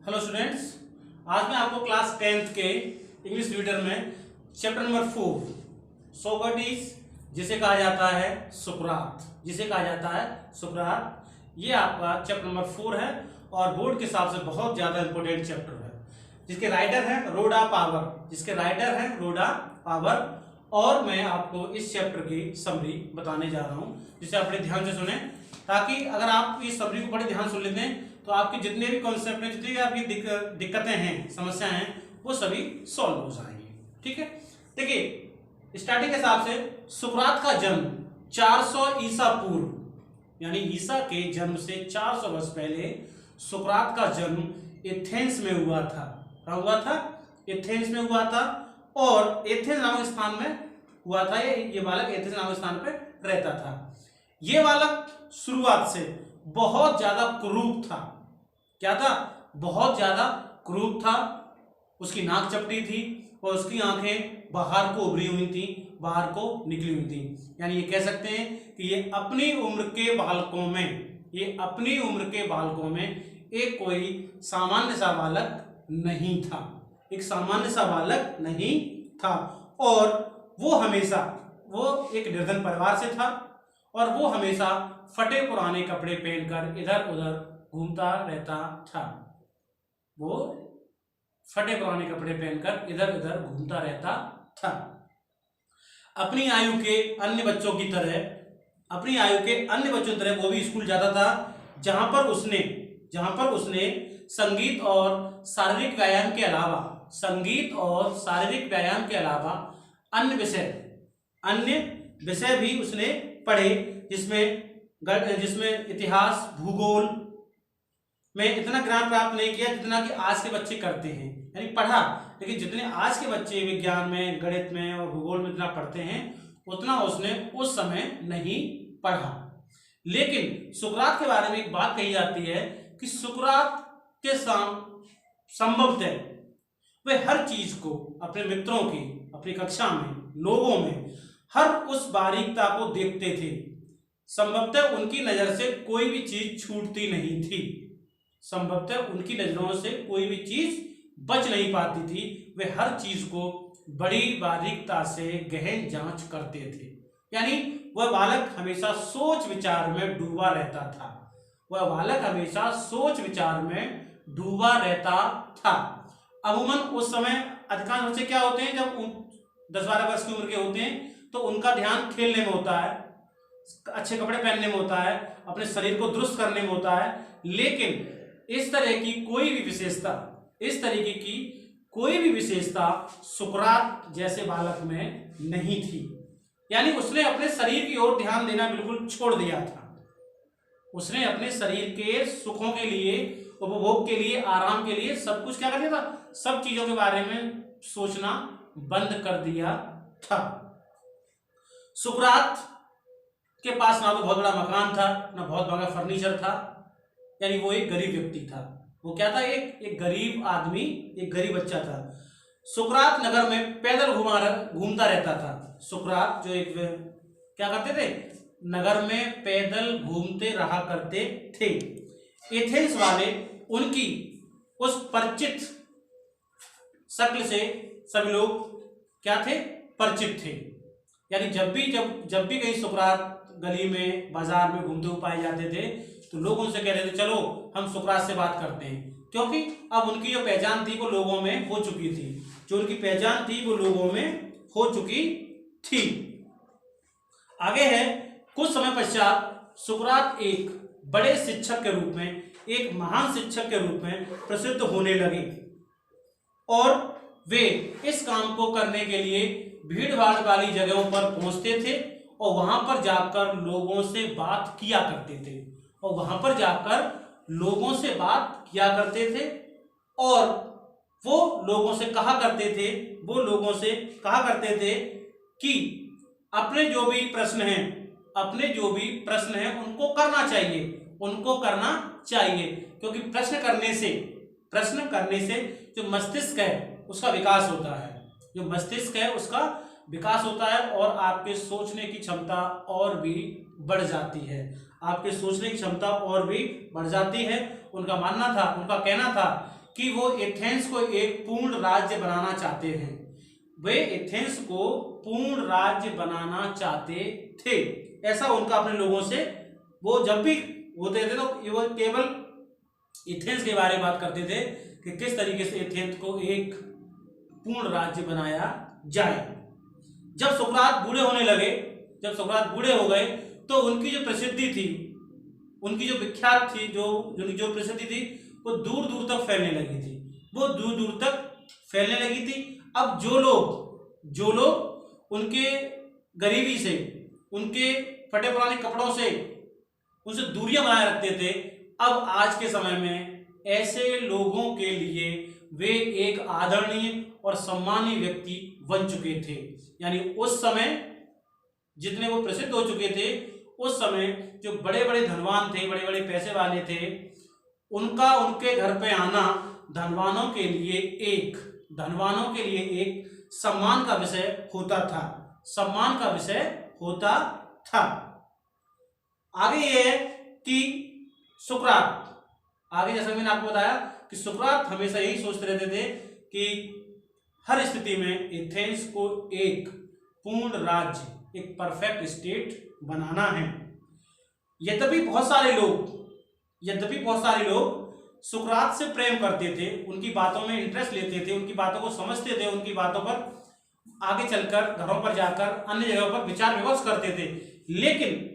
Hello students, आज मैं आपको क्लास 10th के इंग्लिश रीडर में चैप्टर नंबर 4 सोक्रेटिस जिसे कहा जाता है सुकरात, ये आपका चैप्टर नंबर 4 है और बोर्ड के हिसाब से बहुत ज़्यादा इंपॉर्टेंट चैप्टर है, जिसके राइटर हैं रोडा पावर। और मैं आपको इस चैप्टर की समरी बताने जा रहा हूँ, जिसे आप बड़े ध्यान से सुने, ताकि अगर आप इस समरी को बड़े ध्यान सुन लेते हैं तो आपके जितने भी कॉन्सेप्ट हैं, जितनी भी आपकी दिक्कतें हैं, समस्याएं हैं, वो सभी सॉल्व हो जाएंगी। ठीक है, देखिए स्टार्टिंग के हिसाब से सुकरात का जन्म 400 ईसा पूर्व, यानी ईसा के जन्म से 400 वर्ष पहले सुकरात का जन्म एथेंस में हुआ था। कहाँ हुआ था? एथेंस में हुआ था। और एथेंस नामक स्थान में हुआ था। ये बालक एथेंस नामक स्थान पर रहता था। ये बालक शुरुआत से बहुत ज्यादा क्रूर था। क्या था? बहुत ज्यादा क्रूर था। उसकी नाक चपटी थी और उसकी आंखें बाहर को उभरी हुई थी, बाहर को निकली हुई थी। यानी ये कह सकते हैं कि ये अपनी उम्र के बालकों में एक कोई सामान्य सा बालक नहीं था, और वो एक निर्धन परिवार से था और वो हमेशा फटे पुराने कपड़े पहनकर इधर उधर घूमता रहता था। अपनी आयु के अन्य बच्चों की तरह वो भी स्कूल जाता था, जहां पर उसने संगीत और शारीरिक व्यायाम के अलावा अन्य विषय भी उसने पढ़े, जिसमें इतिहास भूगोल में इतना ज्ञान प्राप्त नहीं किया जितना कि आज के बच्चे करते हैं। यानी पढ़ा, लेकिन जितने आज के बच्चे विज्ञान में, गणित में और भूगोल में इतना पढ़ते हैं, उतना उसने उस समय नहीं पढ़ा। लेकिन सुकरात के बारे में एक बात कही जाती है कि सुकरात के संभवतः वे हर चीज को अपने मित्रों की, अपनी कक्षा में, लोगों में हर उस बारीकता को देखते थे। संभवतः उनकी नजर से कोई भी चीज छूटती नहीं थी, उनकी नजरों से कोई भी चीज बच नहीं पाती थी। वे हर चीज को बड़ी बारीकता से गहन जांच करते थे। यानी वह बालक हमेशा सोच विचार में डूबा रहता था। अमूमन उस समय अधिकांश बच्चे क्या होते हैं, जब 10-12 वर्ष की उम्र के होते हैं तो उनका ध्यान खेलने में होता है, अच्छे कपड़े पहनने में होता है, अपने शरीर को दुरुस्त करने में होता है। लेकिन इस तरह की कोई भी विशेषता सुकरात जैसे बालक में नहीं थी। यानी उसने अपने शरीर की ओर ध्यान देना बिल्कुल छोड़ दिया था। उसने अपने शरीर के सुखों के लिए, उपभोग के लिए, आराम के लिए सब कुछ क्या कर दिया था? सब चीजों के बारे में सोचना बंद कर दिया था। सुकरात के पास ना तो बहुत बड़ा मकान था, ना बहुत बड़ा फर्नीचर था। यानी वो एक गरीब व्यक्ति था। वो क्या था? एक गरीब आदमी, एक गरीब बच्चा था। सुकरात नगर में पैदल घूमता रहता था। सुकरात जो एक क्या करते थे? नगर में पैदल घूमते रहा करते थे। एथेंस वाले उनकी उस परिचित शक्ल से सभी लोग क्या थे? परिचित थे। यानी जब भी कहीं सुकरात गली में, बाजार में घूमते हुए पाए जाते थे तो लोग उनसे कह रहे थे, चलो हम सुकरात से बात करते हैं, क्योंकि अब उनकी जो पहचान थी वो लोगों में हो चुकी थी। आगे है, कुछ समय पश्चात सुकरात एक बड़े शिक्षक के रूप में, एक महान शिक्षक के रूप में प्रसिद्ध होने लगे और वे इस काम को करने के लिए भीड़ भाड़ वाली जगहों पर पहुंचते थे और वहां पर जाकर लोगों से बात किया करते थे और वो लोगों से कहा करते थे कि अपने जो भी प्रश्न हैं उनको करना चाहिए, क्योंकि प्रश्न करने से जो मस्तिष्क है उसका विकास होता है और आपके सोचने की क्षमता और भी बढ़ जाती है। उनका कहना था कि वो एथेंस को एक पूर्ण राज्य बनाना चाहते हैं। वे एथेंस को पूर्ण राज्य बनाना चाहते थे, ऐसा उनका अपने लोगों से, वो जब भी होते थे तो वो केवल एथेंस के बारे में बात करते थे कि किस तरीके से एथेंस को एक पूर्ण राज्य बनाया जाए। जब सुकरात बूढ़े होने लगे, जब सुकरात बूढ़े हो गए, तो उनकी जो प्रसिद्धि थी, उनकी जो विख्यात थी, जो प्रसिद्धि थी, वो दूर दूर तक फैलने लगी थी, वो दूर दूर तक फैलने लगी थी। अब जो लोग उनके गरीबी से, उनके फटे पुराने कपड़ों से, उनसे दूरियां बनाए रखते थे, अब आज के समय में ऐसे लोगों के लिए वे एक आदरणीय और सम्मानीय व्यक्ति बन चुके थे। यानी उस समय जितने वो प्रसिद्ध हो चुके थे, उस समय जो बड़े बड़े धनवान थे, बड़े बड़े पैसे वाले थे, उनका उनके घर पे आना धनवानों के लिए एक सम्मान का विषय होता था, सम्मान का विषय होता था। आगे ये है कि सुकरात, आगे जैसा मैंने आपको बताया कि सुकरात हमेशा यही सोचते रहते थे कि हर स्थिति में एथेंस को एक पूर्ण राज्य, एक परफेक्ट स्टेट बनाना है। यद्यपि बहुत सारे लोग सुकरात से प्रेम करते थे, उनकी बातों में इंटरेस्ट लेते थे, उनकी बातों को समझते थे, उनकी बातों पर आगे चलकर घरों पर जाकर अन्य जगहों पर विचार विमर्श करते थे, लेकिन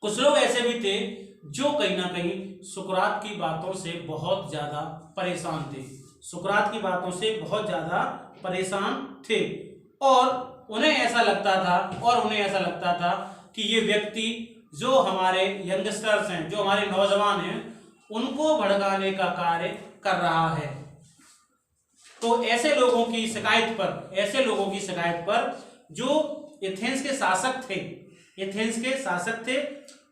कुछ लोग ऐसे भी थे जो कहीं ना कहीं सुकरात की बातों से बहुत ज्यादा परेशान थे, सुकरात की बातों से बहुत ज्यादा परेशान थे, और उन्हें ऐसा लगता था कि ये व्यक्ति जो हमारे यंगस्टर्स हैं, जो हमारे नौजवान हैं, उनको भड़काने का कार्य कर रहा है। तो ऐसे लोगों की शिकायत पर जो एथेंस के शासक थे,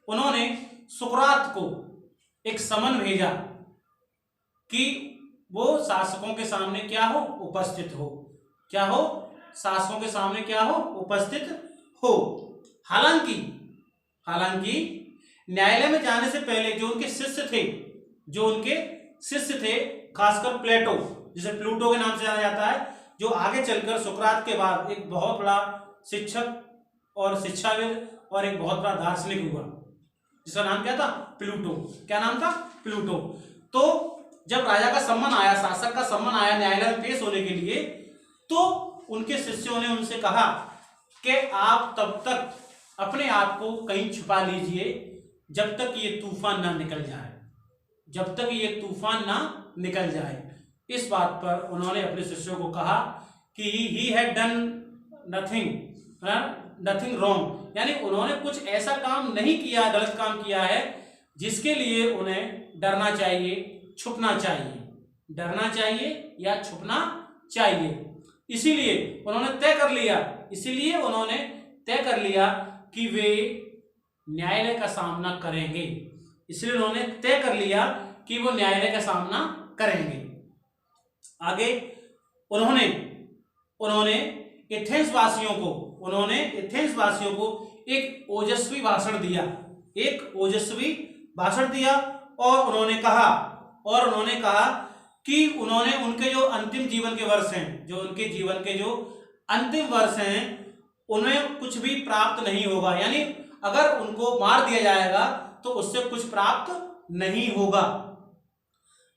उन्होंने सुकरात को एक समन भेजा कि वो शासकों के सामने उपस्थित हो। हालांकि न्यायालय में जाने से पहले जो उनके शिष्य थे, खासकर प्लेटो, जिसे प्लूटो के नाम से जाना जाता है, जो आगे चलकर सुकरात के बाद एक बहुत बड़ा शिक्षक और शिक्षाविद और एक बहुत बड़ा दार्शनिक हुआ, जिसका नाम क्या था? प्लूटो। क्या नाम था? प्लूटो। तो जब राजा का सम्मन आया, शासक का सम्मन आया न्यायालय में पेश होने के लिए, तो उनके शिष्यों ने उनसे कहा कि आप तब तक अपने आप को कहीं छुपा लीजिए जब तक ये तूफान ना निकल जाए, इस बात पर उन्होंने अपने शिष्यों को कहा कि he had done nothing wrong, यानी उन्होंने कुछ ऐसा काम नहीं किया, गलत काम किया है जिसके लिए उन्हें डरना चाहिए, छुपना चाहिए। इसीलिए उन्होंने तय कर लिया कि वे न्यायालय का सामना करेंगे। आगे उन्होंने एथेंस वासियों को एक ओजस्वी भाषण दिया और उन्होंने कहा कि उन्होंने उनके जो अंतिम जीवन के वर्ष हैं, उन्हें कुछ भी प्राप्त नहीं होगा, यानी अगर उनको मार दिया जाएगा तो उससे कुछ प्राप्त नहीं होगा।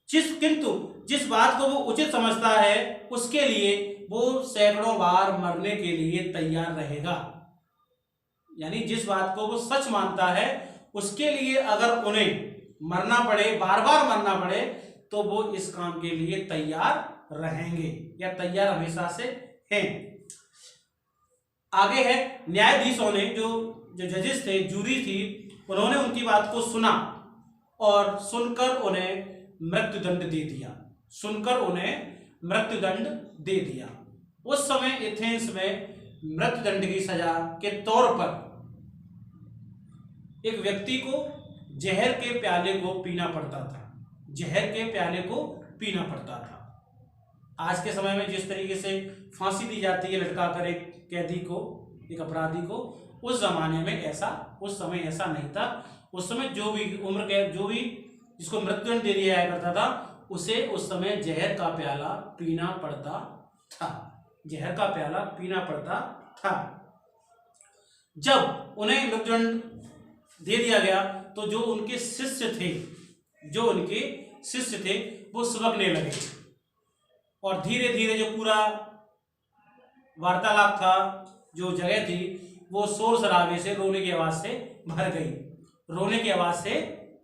किंतु जिस बात को वो उचित समझता है, उसके लिए वो सैकड़ों बार मरने के लिए तैयार रहेगा। यानी जिस बात को वो सच मानता है, उसके लिए अगर उन्हें मरना पड़े, बार बार मरना पड़े, तो वो इस काम के लिए तैयार रहेंगे या तैयार हमेशा से हैं। आगे है न्यायाधीशों ने, जो जजेस थे, जूरी थी, उन्होंने उनकी बात को सुना और सुनकर उन्हें मृत्युदंड दे दिया। उस समय एथेंस में मृत्युदंड की सजा के तौर पर एक व्यक्ति को जहर के प्याले को पीना पड़ता था। आज के समय में जिस तरीके से फांसी दी जाती है लटका कर एक कैदी को, एक अपराधी को, उस समय ऐसा नहीं था। उस समय जो भी जिसको मृत्युदंड दे दिया करता था, उसे उस समय जहर का प्याला पीना पड़ता था। जहर का प्याला पीना पड़ता था। जब उन्हें मृत्युदंड दे दिया गया तो जो उनके शिष्य थे वो सुबकने लगे और धीरे धीरे जो पूरा वार्तालाप था, जो जगह थी, वो शोर शराबे से, रोने की आवाज से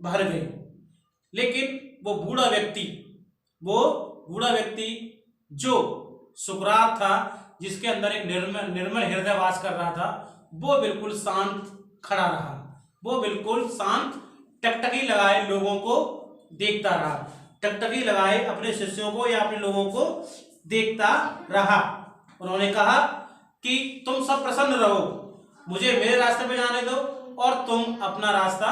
भर गई। लेकिन वो बूढ़ा व्यक्ति जो सुकरात था, जिसके अंदर एक निर्मल हृदय वास कर रहा था, वो बिल्कुल शांत खड़ा रहा। वो बिल्कुल शांत टकटकी लगाए लोगों को देखता रहा, टकटकी लगाए अपने शिष्यों को या अपने लोगों को देखता रहा। उन्होंने कहा कि तुम सब प्रसन्न रहो, मुझे मेरे रास्ते पे जाने दो और तुम अपना रास्ता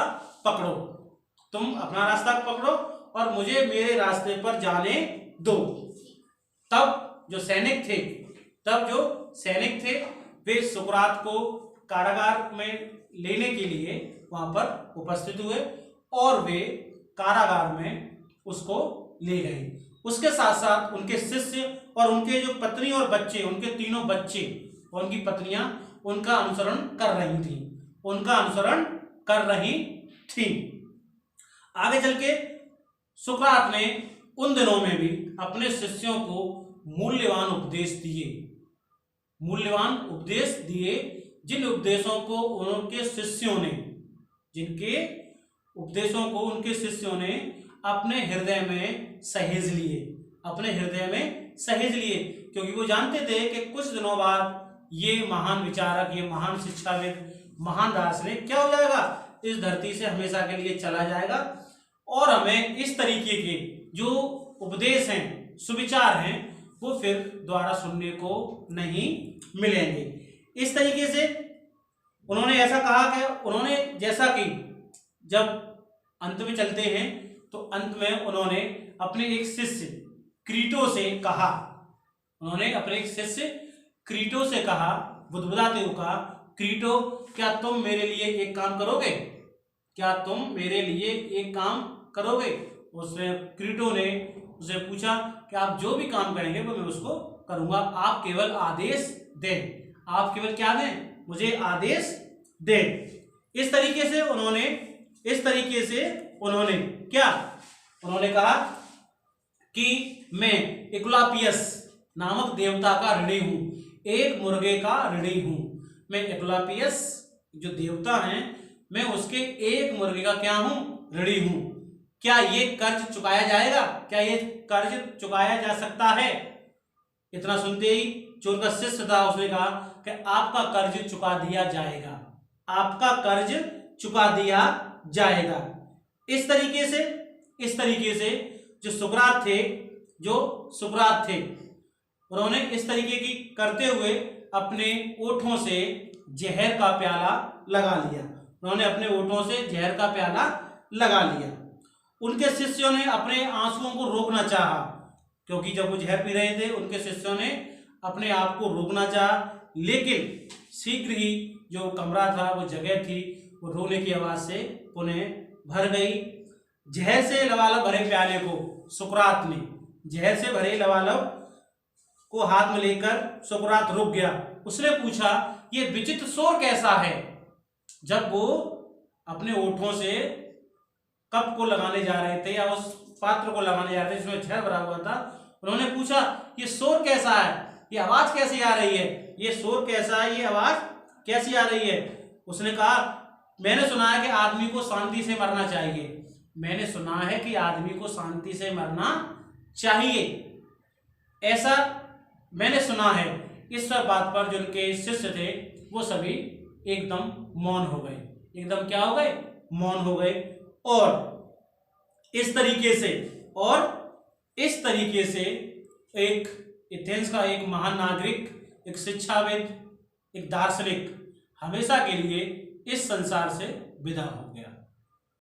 पकड़ो और मुझे मेरे रास्ते पर जाने दो। तब जो सैनिक थे वे सुकरात को कारागार में लेने के लिए वहां पर उपस्थित हुए और वे कारागार में उसको ले गए। उसके साथ साथ उनके शिष्य और उनके जो पत्नी और बच्चे, उनके तीनों बच्चे और उनकी पत्नियां उनका अनुसरण कर रही थी। आगे चल के सुकरात ने उन दिनों में भी अपने शिष्यों को मूल्यवान उपदेश दिए, जिन उपदेशों को उनके शिष्यों ने अपने हृदय में सहेज लिए, क्योंकि वो जानते थे कि कुछ दिनों बाद ये महान विचारक, ये महान शिक्षाविद, महान दार्शनिक क्या हो जाएगा, इस धरती से हमेशा के लिए चला जाएगा और हमें इस तरीके के जो उपदेश हैं, सुविचार हैं, वो फिर दोबारा सुनने को नहीं मिलेंगे। इस तरीके से उन्होंने ऐसा कहा कि उन्होंने जैसा कि जब अंत में चलते हैं तो अंत में उन्होंने अपने एक शिष्य क्रीटो से कहा, बुदबुदाते हुए कहा, क्रीटो क्या तुम मेरे लिए एक काम करोगे? उसने क्रीटो ने उसे पूछा कि आप जो भी काम करेंगे वो मैं उसको करूंगा, आप केवल आदेश दें। आप केवल क्या दें? मुझे आदेश दें। इस तरीके से उन्होंने कहा कि मैं एकुलापियस नामक देवता का ऋणी हूं, एक मुर्गे का ऋणी हूं। मैं एकुलापियस जो देवता हैं, मैं उसके एक मुर्गे का क्या हूं? ऋणी हूं। क्या ये कर्ज चुकाया जाएगा? क्या ये कर्ज चुकाया जा सकता है? इतना सुनते ही जो उनका शिष्य था उसने कहा कि आपका कर्ज चुका दिया जाएगा। इस तरीके से जो सुकरात थे उन्होंने इस तरीके की करते हुए अपने ओठों से जहर का प्याला लगा लिया। उनके शिष्यों ने अपने आंसुओं को रोकना चाहा, क्योंकि जब वो जहर पी रहे थे उनके शिष्यों ने अपने आप को रोकना चाहा, लेकिन शीघ्र ही जो कमरा था, वो जगह थी, वो रोने की आवाज से पुनः भर गई। जहर से लबालब भरे प्याले को सुकरात ने, जहर से भरे लबालब को हाथ में लेकर सुकरात रुक गया। उसने पूछा, ये विचित्र शोर कैसा है? जब वो अपने ओठों से कप को लगाने जा रहे थे या उस पात्र को लगाने जा रहे थे जिसमें जहर भरा हुआ था, उन्होंने पूछा, ये शोर कैसा है? ये आवाज कैसी आ रही है? ये शोर कैसा है? ये आवाज कैसी आ रही है? उसने कहा, मैंने सुना है कि आदमी को शांति से मरना चाहिए। ऐसा मैंने सुना है। इस सब बात पर जो उनके शिष्य थे वो सभी एकदम मौन हो गए। एकदम क्या हो गए? मौन हो गए। और इस तरीके से एक एथेंस का एक महान नागरिक, एक शिक्षाविद, एक दार्शनिक हमेशा के लिए इस संसार से विदा हो गया।